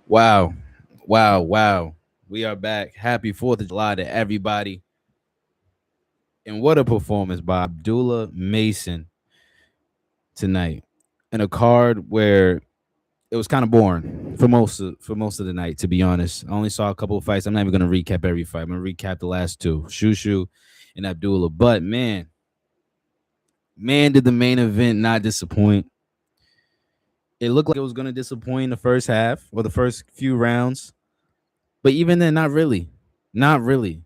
Wow. Wow. Wow. We are back. Happy 4th of July to everybody. And what a performance by Abdullah Mason tonight. In a card where it was kind of boring for most of the night, to be honest. I only saw a couple of fights. I'm not even gonna recap every fight. I'm gonna recap the last two. Shushu and Abdullah. But man, did the main event not disappoint. It looked like it was gonna disappoint in the first half or the first few rounds. But even then, not really. Not really.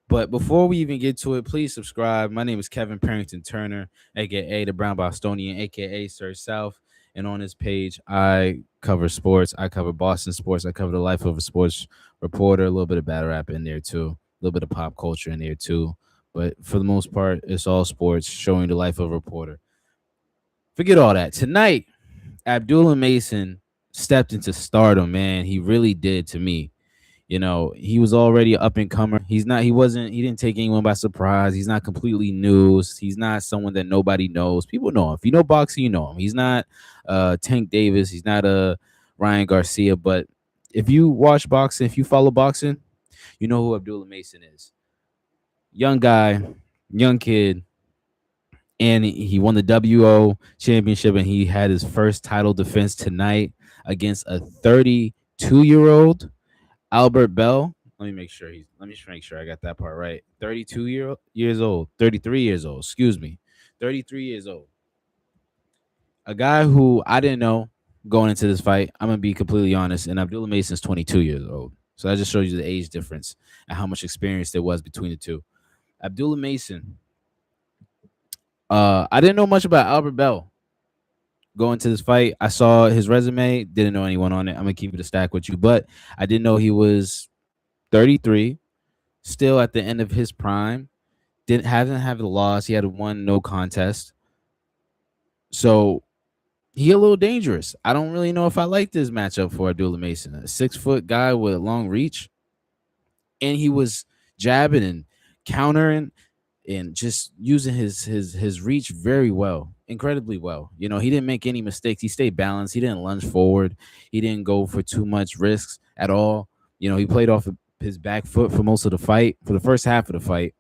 But before we even get to it, please subscribe. My name is Kevin Carrington Turner, aka the Brown Bostonian, aka Sir South. And on this page, I cover sports. I cover Boston sports. I cover the life of a sports reporter. A little bit of battle rap in there too. A little bit of pop culture in there too. But for the most part, it's all sports, showing the life of a reporter. Forget all that. Tonight, Abdullah Mason stepped into stardom. Man, he really did to me. He was already an up and comer. He didn't take anyone by surprise. He's not completely new. He's not someone that nobody knows. People know him. If you know boxing, you know him. He's not Tank Davis. He's not a Ryan Garcia. But if you watch boxing, if you follow boxing, you know who Abdullah Mason is. Young guy, young kid, and he won the WO championship, and he had his first title defense tonight against a 32-year-old Albert Bell. Let me just make sure I got that part right. 32 years old, 33 years old, excuse me. 33 years old. A guy who I didn't know going into this fight. I'm gonna be completely honest, and Abdullah Mason's 22 years old. So that just shows you the age difference and how much experience there was between the two. Abdullah Mason. I didn't know much about Albert Bell going to this fight. I saw his resume, didn't know anyone on it. I'm gonna keep it a stack with you, but I didn't know he was 33, still at the end of his prime. Didn't hasn't have a loss. He had one no contest. So he a little dangerous. I don't really know if I like this matchup for Abdullah Mason. A 6 foot guy with long reach. And he was jabbing and countering and just using his reach very well, incredibly well. He didn't make any mistakes. He stayed balanced. He didn't lunge forward. He didn't go for too much risks at all. He played off of his back foot for most of the fight, for the first half of the fight,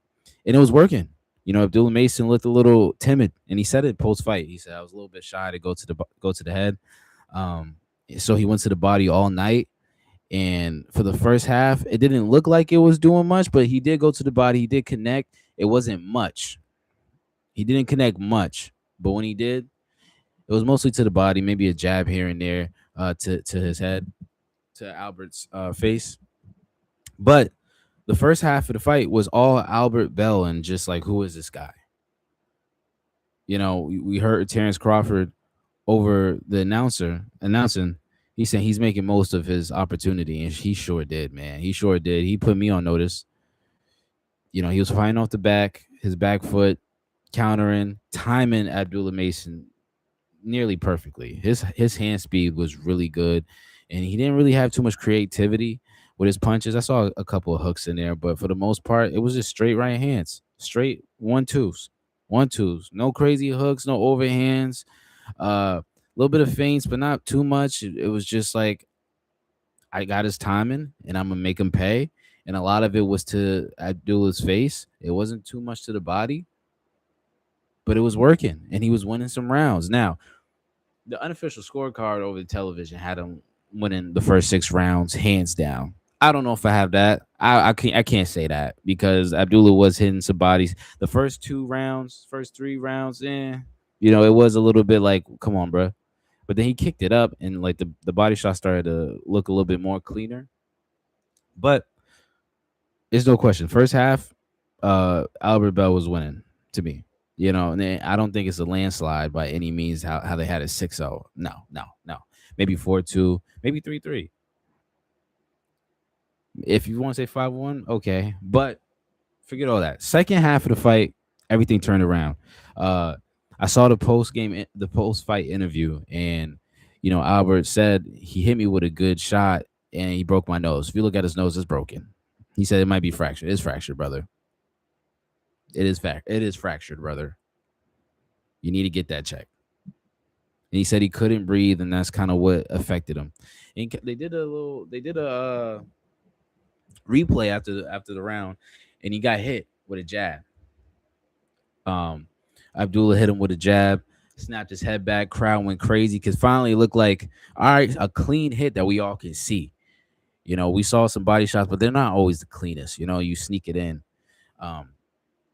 and it was working. Abdullah Mason looked a little timid, and he said it post fight. He said, "I was a little bit shy to go to the head." So he went to the body all night. And for the first half, it didn't look like it was doing much, but he did go to the body. He did connect. It wasn't much. He didn't connect much, but when he did, it was mostly to the body, maybe a jab here and there to his head, to Albert's face. But the first half of the fight was all Albert Bell and just like, who is this guy? We heard Terrence Crawford over the announcer announcing. He said he's making most of his opportunity, and he sure did, man. He sure did. He put me on notice. He was fighting off the back, his back foot, countering, timing Abdullah Mason nearly perfectly. His hand speed was really good, and he didn't really have too much creativity with his punches. I saw a couple of hooks in there, but for the most part, it was just straight right hands, straight 1-2s, 1-2s. No crazy hooks, no overhands. A little bit of feints, but not too much. It was just like, I got his timing, and I'm gonna make him pay. And a lot of it was to Abdullah's face. It wasn't too much to the body, but it was working, and he was winning some rounds. Now, the unofficial scorecard over the television had him winning the first 6 rounds, hands down. I don't know if I have that. I can't say that because Abdullah was hitting some bodies. The first 2 rounds, first 3 rounds, it was a little bit like, come on, bro. But then he kicked it up, and like the body shot started to look a little bit more cleaner. But it's no question. First half, Albert Bell was winning to me. And then I don't think it's a landslide by any means how they had it 6-0. No, no, no. Maybe 4-2, maybe 3-3. If you want to say 5-1, okay. But forget all that. Second half of the fight, everything turned around. I saw the post fight interview, and Albert said he hit me with a good shot, and he broke my nose. If you look at his nose, it's broken. He said it might be fractured. It's fractured, brother. It is fractured, brother. You need to get that checked. And he said he couldn't breathe, and that's kind of what affected him. And they did a replay after the round, and he got hit with a jab. Um, Abdullah hit him with a jab, snapped his head back. Crowd went crazy because finally it looked like, all right, a clean hit that we all can see. We saw some body shots, but they're not always the cleanest. You sneak it in. Um,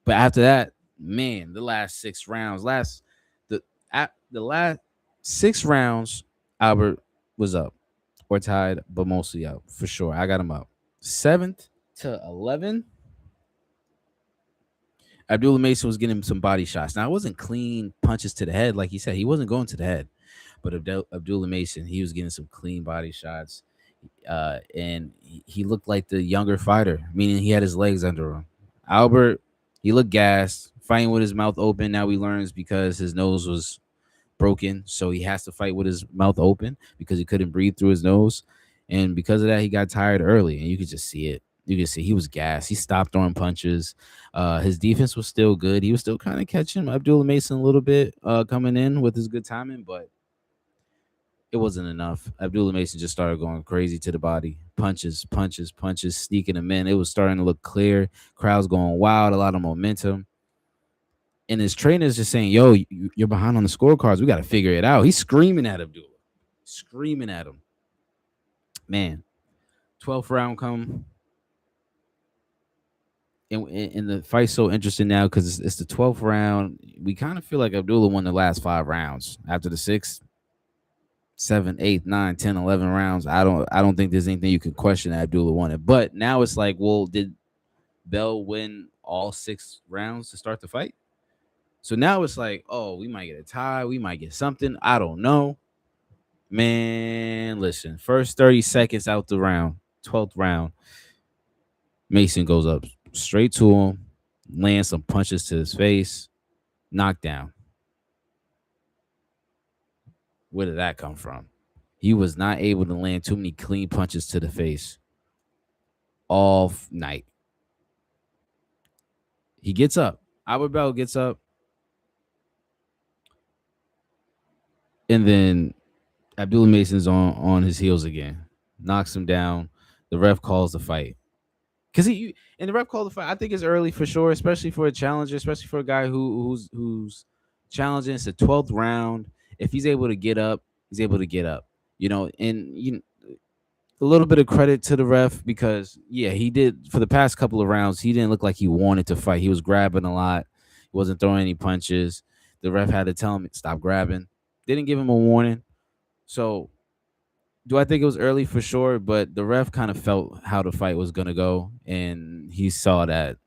but after that, man, the last 6 rounds, the last 6 rounds, Albert was up or tied, but mostly up for sure. I got him up 7-11. Abdullah Mason was getting some body shots. Now it wasn't clean punches to the head, like he said. He wasn't going to the head, but Abdullah Mason, he was getting some clean body shots, and he looked like the younger fighter, meaning he had his legs under him. Albert, he looked gassed, fighting with his mouth open. Now he learns because his nose was broken, so he has to fight with his mouth open because he couldn't breathe through his nose, and because of that, he got tired early, and you could just see it. You could see he was gassed. He stopped throwing punches. His defense was still good. He was still kind of catching Abdullah Mason a little bit coming in with his good timing, but it wasn't enough. Abdullah Mason just started going crazy to the body. Punches, punches, punches, sneaking him in. It was starting to look clear. Crowds going wild, a lot of momentum. And his trainer's just saying, yo, you're behind on the scorecards. We got to figure it out. He's screaming at Abdullah. Screaming at him. Man, 12th round come. And the fight's so interesting now because it's the 12th round. We kind of feel like Abdullah won the last 5 rounds. After the 6th, 7, 8, 9, 10, 11 rounds, I don't think there's anything you can question that Abdullah won it. But now it's like, well, did Bell win all 6 rounds to start the fight? So now it's like, oh, we might get a tie. We might get something. I don't know. Man, listen. First 30 seconds out the round, 12th round, Mason goes up straight to him, lands some punches to his face, knockdown. Where did that come from? He was not able to land too many clean punches to the face all night. He gets up. Albert Bell gets up. And then Abdullah Mason's on his heels again. Knocks him down. The ref calls the fight. Because and the ref called the fight. I think it's early for sure, especially for a challenger, especially for a guy who's challenging. It's the 12th round. If he's able to get up, he's able to get up. And a little bit of credit to the ref because he did for the past couple of rounds. He didn't look like he wanted to fight. He was grabbing a lot. He wasn't throwing any punches. The ref had to tell him stop grabbing. Didn't give him a warning. So do I think it was early for sure? But the ref kind of felt how the fight was gonna go, and he saw that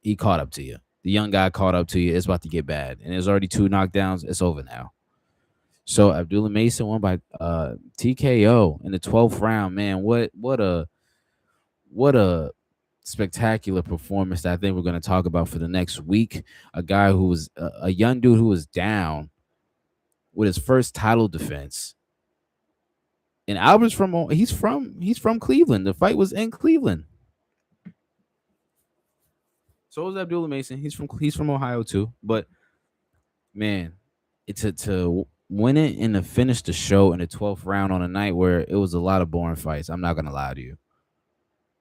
he caught up to you. The young guy caught up to you. It's about to get bad, and there's already 2 knockdowns. It's over now. So Abdullah Mason won by TKO in the 12th round. Man, what a spectacular performance that I think we're going to talk about for the next week. A guy who was a young dude who was down with his first title defense. And Albert's from Cleveland. The fight was in Cleveland. So was Abdullah Mason. He's from Ohio too. But man, it's to win it and to finish the show in the 12th round on a night where it was a lot of boring fights. I'm not gonna lie to you.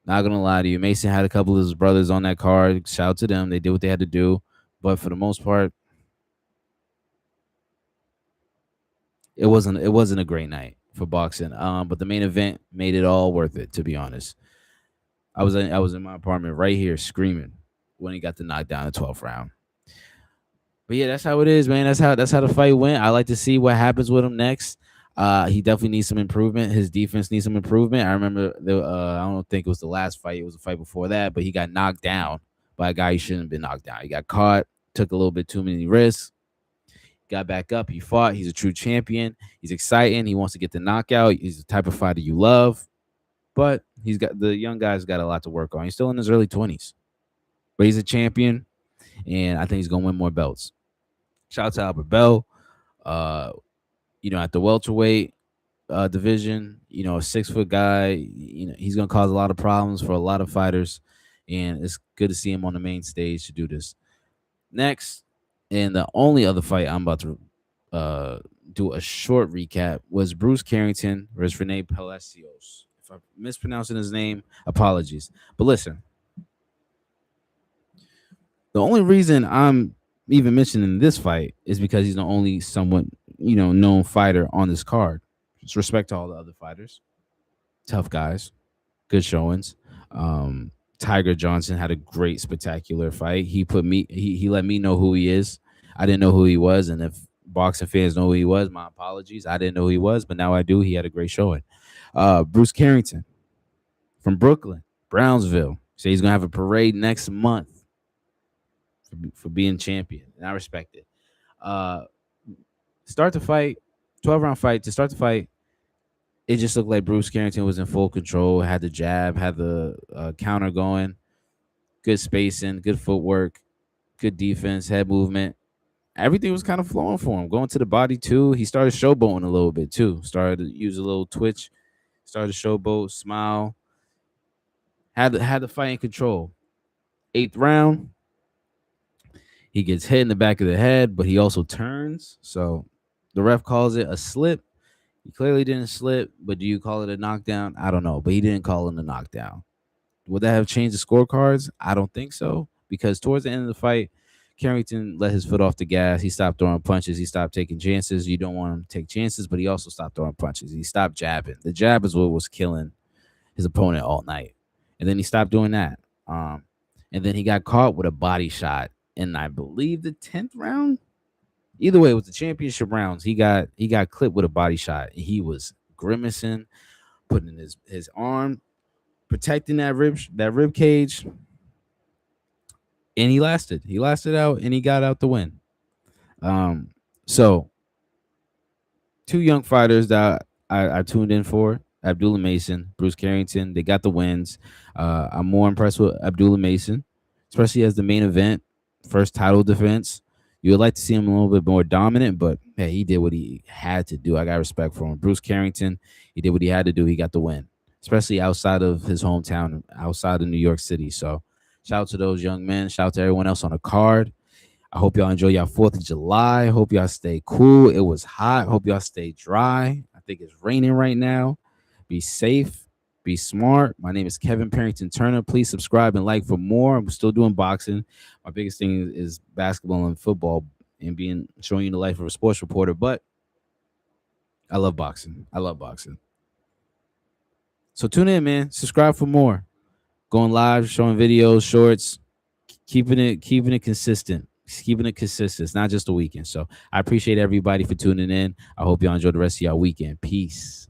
Not gonna lie to you. Mason had a couple of his brothers on that card. Shout out to them. They did what they had to do. But for the most part, it wasn't a great night for boxing. But the main event made it all worth it, to be honest. I was in my apartment right here screaming when he got the knockdown in the 12th round. But yeah, that's how it is, man. That's how the fight went. I like to see what happens with him next. He definitely needs some improvement. His defense needs some improvement. I remember I don't think it was the last fight. It was a fight before that, but he got knocked down by a guy he shouldn't have been knocked down. He got caught, took a little bit too many risks, got back up. He fought. He's a true champion. He's exciting. He wants to get the knockout. He's the type of fighter you love. But the young guy's got a lot to work on. He's still in his early 20s. But he's a champion, and I think he's going to win more belts. Shout out to Albert Bell. At the welterweight division, a 6-foot guy, he's going to cause a lot of problems for a lot of fighters, and it's good to see him on the main stage to do this. Next, and the only other fight I'm about to uh do a short recap, was Bruce Carrington versus Rene Palacios. If I'm mispronouncing his name, apologies. But listen, the only reason I'm even mentioning this fight is because he's the only somewhat, known fighter on this card. Just respect to all the other fighters. Tough guys, good showings. Um, Tiger Johnson had a great, spectacular fight. He let me know who he is. I didn't know who he was, and if boxing fans know who he was, my apologies. I didn't know who he was, but now I do. He had a great showing. Bruce Carrington from Brooklyn, Brownsville. Say he's gonna have a parade next month for being champion, and I respect it. Uh, start the fight, 12-round fight. To start the fight, it just looked like Bruce Carrington was in full control, had the jab, had the counter going, good spacing, good footwork, good defense, head movement. Everything was kind of flowing for him. Going to the body too. He started showboating a little bit too. Started to use a little twitch. Started to showboat, smile. Had the fight in control. 8th round, he gets hit in the back of the head, but he also turns. So the ref calls it a slip. He clearly didn't slip, but do you call it a knockdown? I don't know, but he didn't call it a knockdown. Would that have changed the scorecards? I don't think so, because towards the end of the fight, Carrington let his foot off the gas. He stopped throwing punches. He stopped taking chances. You don't want him to take chances, but he also stopped throwing punches. He stopped jabbing. The jab is what was killing his opponent all night. And then he stopped doing that. And then he got caught with a body shot in, I believe, the 10th round. Either way, it was the championship rounds. He got clipped with a body shot. And he was grimacing, putting his arm, protecting that rib cage. And he lasted. He lasted out and he got out the win. So 2 young fighters that I tuned in for. Abdullah Mason, Bruce Carrington, they got the wins. I'm more impressed with Abdullah Mason, especially as the main event, first title defense. You would like to see him a little bit more dominant, but hey, he did what he had to do. I got respect for him. Bruce Carrington, he did what he had to do. He got the win, especially outside of his hometown, outside of New York City. So shout out to those young men. Shout out to everyone else on the card. I hope y'all enjoy y'all 4th of July. Hope y'all stay cool. It was hot. Hope y'all stay dry. I think it's raining right now. Be safe. Be smart. My name is Kevin Parrington Turner. Please subscribe and like for more. I'm still doing boxing. My biggest thing is basketball and football and showing you the life of a sports reporter. But I love boxing. I love boxing. So tune in, man. Subscribe for more. Going live, showing videos, shorts, keeping it consistent. Keeping it consistent. It's not just a weekend. So I appreciate everybody for tuning in. I hope y'all enjoy the rest of y'all weekend. Peace.